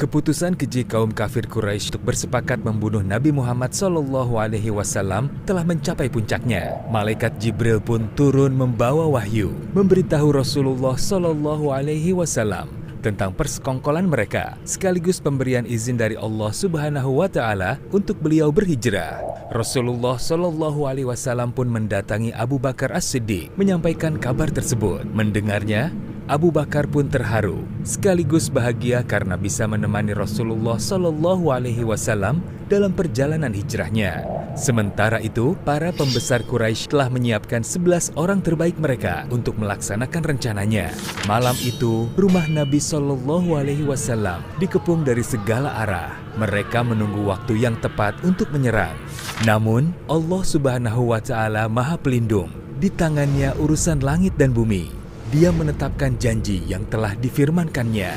Keputusan keji kaum kafir Quraisy untuk bersepakat membunuh Nabi Muhammad SAW telah mencapai puncaknya. Malaikat Jibril pun turun membawa wahyu, memberitahu Rasulullah SAW tentang persekongkolan mereka, sekaligus pemberian izin dari Allah Subhanahu wa Ta'ala untuk beliau berhijrah. Rasulullah SAW pun mendatangi Abu Bakar As-Siddiq menyampaikan kabar tersebut. Mendengarnya, Abu Bakar pun terharu, sekaligus bahagia karena bisa menemani Rasulullah SAW dalam perjalanan hijrahnya. Sementara itu, para pembesar Quraisy telah menyiapkan 11 orang terbaik mereka untuk melaksanakan rencananya. Malam itu, rumah Nabi SAW dikepung dari segala arah. Mereka menunggu waktu yang tepat untuk menyerang. Namun, Allah Subhanahu wa Ta'ala Maha Pelindung. Di tangannya urusan langit dan bumi. Dia menetapkan janji yang telah difirmankannya.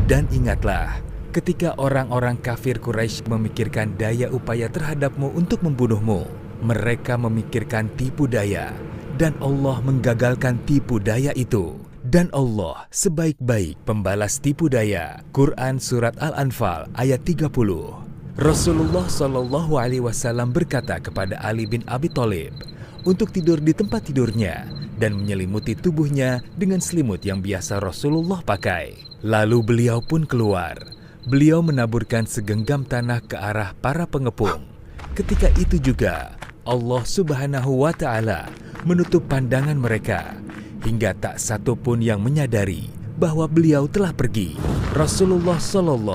Dan ingatlah, ketika orang-orang kafir Quraisy memikirkan daya upaya terhadapmu untuk membunuhmu, mereka memikirkan tipu daya, dan Allah menggagalkan tipu daya itu. Dan Allah sebaik-baik pembalas tipu daya. Quran Surat Al-Anfal ayat 30. Rasulullah SAW berkata kepada Ali bin Abi Thalib untuk tidur di tempat tidurnya dan menyelimuti tubuhnya dengan selimut yang biasa Rasulullah pakai. Lalu beliau pun keluar. Beliau menaburkan segenggam tanah ke arah para pengepung. Ketika itu juga Allah Subhanahu wa Ta'ala menutup pandangan mereka hingga tak satu pun yang menyadari bahwa beliau telah pergi. Rasulullah SAW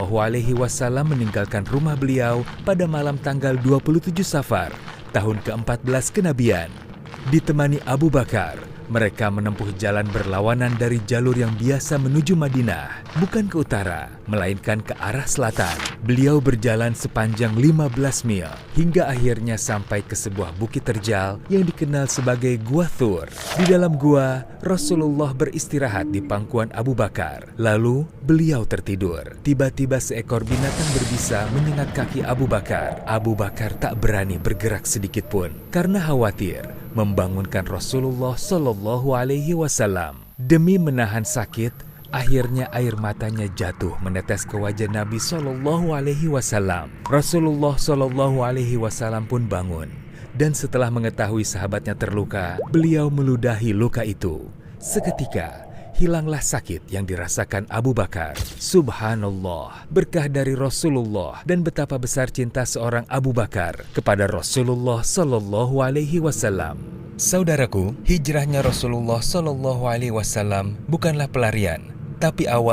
meninggalkan rumah beliau pada malam tanggal 27 Safar tahun ke-14 kenabian. Ditemani Abu Bakar, mereka menempuh jalan berlawanan dari jalur yang biasa menuju Madinah, bukan ke utara, melainkan ke arah selatan. Beliau berjalan sepanjang 15 mil, hingga akhirnya sampai ke sebuah bukit terjal yang dikenal sebagai Gua Thur. Di dalam gua, Rasulullah beristirahat di pangkuan Abu Bakar. Lalu, beliau tertidur. Tiba-tiba seekor binatang berbisa menyengat kaki Abu Bakar. Abu Bakar tak berani bergerak sedikit pun, karena khawatir membangunkan Rasulullah SAW. Demi menahan sakit, akhirnya air matanya jatuh menetes ke wajah Nabi SAW. Rasulullah SAW pun bangun, dan setelah mengetahui sahabatnya terluka, beliau meludahi luka itu. Seketika hilanglah sakit yang dirasakan Abu Bakar. Subhanallah, berkah dari Rasulullah dan betapa besar cinta seorang Abu Bakar kepada Rasulullah SAW. Saudaraku, hijrahnya Rasulullah SAW bukanlah pelarian, tapi awal